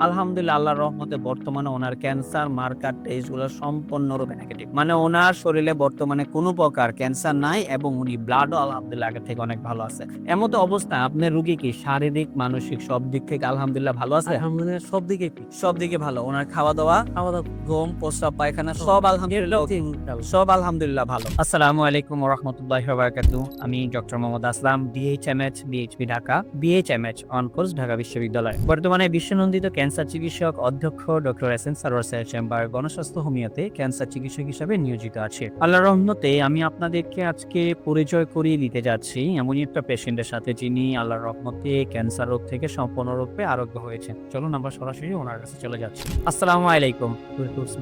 আলহামদুলিল্লাহ আল্লাহর রহমতে বর্তমানে ওনার ক্যান্সার মার্কার টেস্টগুলো সম্পূর্ণরূপে নেগেটিভ। মানে ওনার শরীরে বর্তমানে কোনো প্রকার ক্যান্সার নাই এবং উনি ব্লাডও আলহামদুলিল্লাহ আগের থেকে অনেক ভালো আছে। এমতো অবস্থায় আপনার রোগী কি শারীরিক, মানসিক সব দিক থেকে আলহামদুলিল্লাহ ভালো আছে? আলহামদুলিল্লাহ সব দিকেই ঠিক। সব দিকে ভালো। ওনার খাওয়া-দাওয়া, খাওয়া-দাওয়া ঘুম, প্রস্রাব, পায়খানা সব আলহামদুলিল্লাহ ওকে। সব আলহামদুলিল্লাহ ভালো। আসসালামু আলাইকুম ওয়া রাহমাতুল্লাহি ওয়া বারাকাতুহু। আমি doctor Mohammad Aslam, BHMH, BHP Dhaka, BHMH on course Dhaka বিশ্ববিদ্যালয়। বর্তমানে বিশ্বনন্দিত ক্যান্সার চিকিৎসক অধ্যক্ষ ডক্টর এস এন সারোয়ার স্যারের চেম্বার গণস্বাস্থ্য হোমিওতে ক্যান্সার চিকিৎসক হিসেবে নিয়োজিত আছি। আল্লাহর রহমতে আমি আপনাদেরকে আজকে পরিচয় করিয়ে দিতে যাচ্ছি এমনই একটা পেশেন্টের সাথে যিনি আল্লাহর রহমতে ক্যান্সার রোগ থেকে সম্পূর্ণরূপে আরোগ্য হয়েছেন। চলুন আমরা সরাসরি ওনার কাছে চলে যাচ্ছি। আসসালামু আলাইকুম।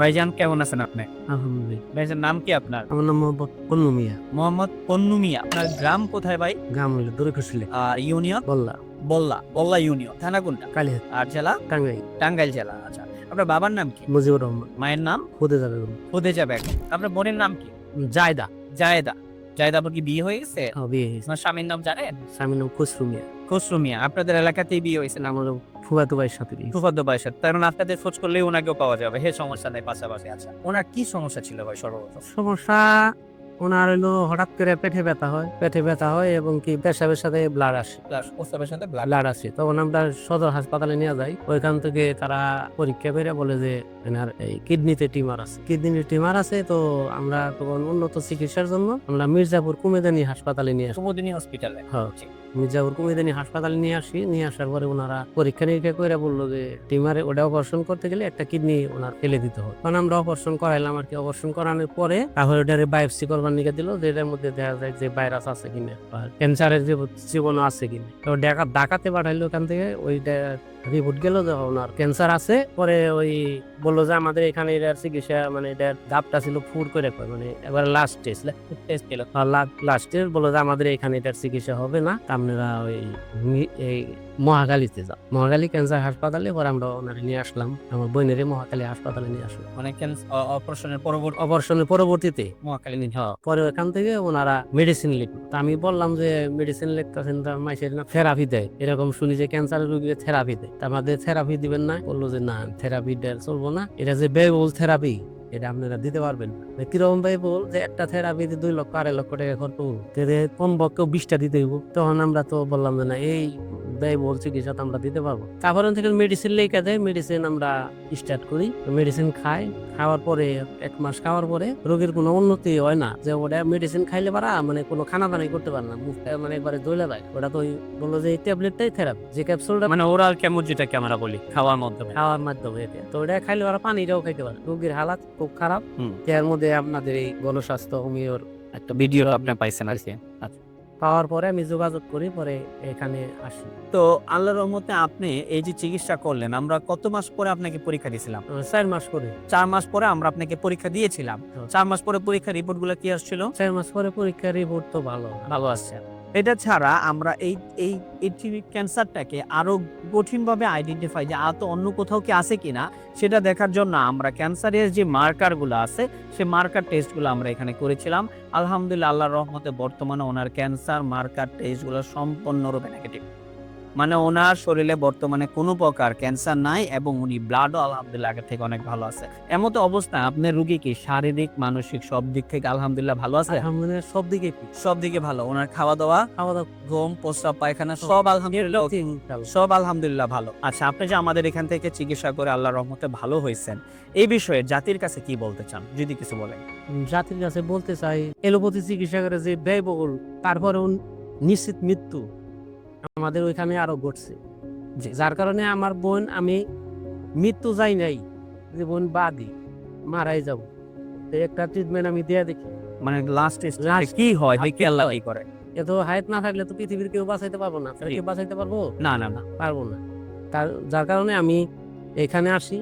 ভাইজান কেমন আছেন আপনি? আলহামদুলিল্লাহ। ভাইজান নাম কি আপনার? আমার নাম মোহাম্মদ পন্নু মিয়া। মোহাম্মদ পন্নু মিয়া। আপনার গ্রাম কোথায় ভাই? গ্রাম হইল দড়িকুশলী, ইউনিয়ন? বল্লা, বল্লা ইউনিয়ন। থানা কোনটা? কালিহাত, আর জেলা? টাঙ্গাইল। টাঙ্গাইল জেলা। আচ্ছা। আপনার বাবার নাম কি? মুজিবুর রহমান। মায়ের নাম? খুদেজা বেগম। খুদেজা বেগম। আপনার বোনের নাম কি? জায়দা। জায়েদা। জায়েদা আপনার কি বিয়ে হয়ে গেছে? বিয়ে হয়েছে। আপনার স্বামীর নাম জানেন? স্বামীর নাম খসরু মিয়া। খসরু মিয়া। আপনাদের এলাকাতেই বিয়ে হয়েছে না? আমার ফুফাতো ভাইয়ের সাথে বিয়ে। ফুফাতো ভাইয়ের সাথে। তার মানে আপনাদের খোঁজ করলেই ওনাকেও পাওয়া যাবে। সমস্যা নাই পাশাপাশি। আচ্ছা। ওনার কি সমস্যা ছিল ভাই সর্বপ্রথম? সমস্যা ওনার হইলো হঠাৎ করে পেটে ব্যথা হয় এবং কি পেশাবের সাথে ব্লাড আসে। প্রস্রাবের সাথে ব্লাড। ব্লাড আসে, তখন আমরা সদর হাসপাতালে নিয়ে যাই। ওইখান থেকে তারা পরীক্ষা করে বলে যে এনার এই কিডনিতে টিমার আছে। তো আমরা তখন উন্নত চিকিৎসার জন্য আমরা মির্জাপুর কুমেদানি হাসপাতালে নিয়ে আসি। কুমুদিনী হসপিটালে। হ্যাঁ, মির্জাপুর কুমেদানি হাসপাতালে নিয়ে আসার পরে ওনারা পরীক্ষা নিরীক্ষা করে বললো যে টিমারে ওটা অপারেশন করতে গেলে একটা কিডনি ওনার ফেলে দিতে হবে। তখন আমরা অপারেশন করাইলাম আর কি। অপারেশন করানোর পরে তারপরে ওটারে বায়োপসি করবার নিকে দিল, যে এটার মধ্যে দেখা যায় যে ভাইরাস আছে কিনা বা ক্যান্সারের যে জীবাণু আছে কিনা। তো ঢাকাতে পাঠাইলো। ওখান থেকে ওইটা রিপোর্ট গেল যে ওনার ক্যান্সার আছে। পরে ওই বললো যে আমাদের এখানে এটার চিকিৎসা মানে এটার ধাপটা ছিল ফুর করে মানে এবার লাস্ট টেস্ট ছিল। লাস্ট টেস্ট বললো যে আমাদের এখানে এটার চিকিৎসা হবে না, আপনারা ওই এই মহাখালীতে যাও। মহাখালী ক্যান্সার হাসপাতালে। পরে আমরা ওনারে নিয়ে আসলাম, আমার বোনের মহাখালী হাসপাতালে নিয়ে আসলাম। মানে অপারেশনের পরবর্তীতে মহাকালী নিন। পরে ওখান থেকে ওনারা মেডিসিন লিখলো। তা আমি বললাম যে মেডিসিন লিখতেছেন মাইসের না থেরাপি দেয়, এরকম শুনি যে ক্যান্সারের রোগীকে থেরাপি দেয়। তা আমাদের থেরাপি দিবেন না? বললো যে না, থেরাপি চলবো না, এটা যে ব্যয়বহুল থেরাপি এটা আপনারা দিতে পারবেন না। কিরকম ব্যয়বহুল যে একটা থেরাপিতে 2 লক্ষ 2.5 লক্ষ টাকা খরচ করবো, কমপক্ষে 20টা দিতে হইব। তখন আমরা তো বললাম যে না, এই ব্যয়বহুল চিকিৎসা তো আমরা দিতে পারবো। তারপরে থেকে মেডিসিন লেখা দেয়, মেডিসিন আমরা স্টার্ট করি। মেডিসিন খাওয়ার পরে 1 মাস খাওয়ার পরে রোগীর কোনো উন্নতি হয় না। যে ওটা মেডিসিন খাইলে পারা মানে কোনো খানা দানাই করতে পারে না, মুখটা মানে একবারে জ্বলে যায়। ওটা তো বললো যে এই ট্যাবলেটটাই থেরাপি, যে ক্যাপসুলটা মানে ওরাল কেমন যেটাকে আমরা বলি খাওয়ার মাধ্যমে। এটা তো ওটা খাইলে ওরা পানিটাও খাইতে পারে। রোগীর হালাত খুব খারাপ। এর মধ্যে আপনাদের এই গণস্বাস্থ্য হোমিওর একটা ভিডিও আপনি পাইছেন আর কি। আচ্ছা। পাওয়ার পরে আমি যোগাযোগ করি, পরে এখানে আসি। তো আল্লাহর রহমতে আপনি এই যে চিকিৎসা করলেন, আমরা কত মাস পরে আপনাকে পরীক্ষা দিয়েছিলাম? 4 মাস পরে। 4 মাস পরে আমরা আপনাকে পরীক্ষা দিয়েছিলাম। 4 মাস পরে পরীক্ষার রিপোর্ট গুলো কি আসছিল? 4 মাস পরে পরীক্ষার রিপোর্ট তো ভালো আসছে। এটা ছাড়া আমরা এই এই ক্যান্সারটাকে আরো কঠিনভাবে আইডেন্টিফাই যে আর তো অন্য কোথাও কি আছে কিনা সেটা দেখার জন্য আমরা ক্যান্সারের যে মার্কারগুলো আছে সেই মার্কার টেস্টগুলো আমরা এখানে করেছিলাম। আলহামদুলিল্লাহ আল্লাহর রহমতে বর্তমানে ওনার ক্যান্সার মার্কার টেস্টগুলো সম্পূর্ণরূপে নেগেটিভ। মানে ওনার শরীরে বর্তমানে কোনো প্রকার ক্যান্সার নাই এবং উনি ব্লাডও আলহামদুলিল্লাহ আগের থেকে অনেক ভালো আছে। এমতো অবস্থায় আপনার রোগী কি শারীরিক, মানসিক সব দিক থেকে আলহামদুলিল্লাহ ভালো আছে? আলহামদুলিল্লাহ সব দিকে ঠিক। সব দিকে ভালো। ওনার খাওয়া-দাওয়া, ঘুম, প্রস্রাব, পায়খানা সব আলহামদুলিল্লাহ ভালো। আচ্ছা, আপনি যে আমাদের এখান থেকে চিকিৎসা করে আল্লাহর রহমতে ভালো হয়েছেন, এই বিষয়ে জাতির কাছে কি বলতে চান যদি কিছু বলেন? জাতির কাছে বলতে চাই, এলোপ্যাথি চিকিৎসা করে যে ব্যয়বহুল, তারপরেও নিশ্চিত মৃত্যু আমাদের ওইখানে আরো ঘটছে। যার কারণে আমার বোন, আমি মৃত্যু যাই নাই, যে বোন বাদী মারাই যাব, একটা ট্রিটমেন্ট আমি দিয়ে দেখি। মানে লাস্ট কি হয় কি আল্লাহ কি করে? এত হায়াত না থাকলে তো পৃথিবীর কেউ বাঁচাইতে পারবো না। কেউ বাঁচাইতে পারবো না পারবো না। যার কারণে আমি এখানে আসি,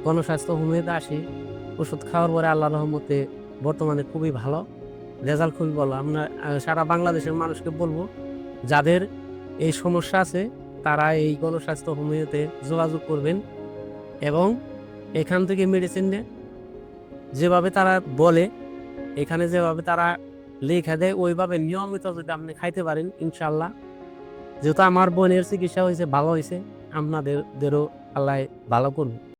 গণস্বাস্থ্য হোমিওতে আসি। ওষুধ খাওয়ার পরে আল্লাহর রহমতে বর্তমানে খুবই ভালো রেজাল্ট, খুবই ভালো। আমরা সারা বাংলাদেশের মানুষকে বলবো, যাদের এই সমস্যা আছে তারা এই গণস্বাস্থ্য হোমিওতে যোগাযোগ করবেন এবং এখান থেকে মেডিসিন নেন। যেভাবে তারা বলে, এখানে যেভাবে তারা লেখা দেয়, ওইভাবে নিয়মিত যদি আপনি খাইতে পারেন, ইনশাল্লাহ, যেহেতু আমার বোনের চিকিৎসা হয়েছে, ভালো হয়েছে, আপনাদেরও আল্লাহ ভালো করুন।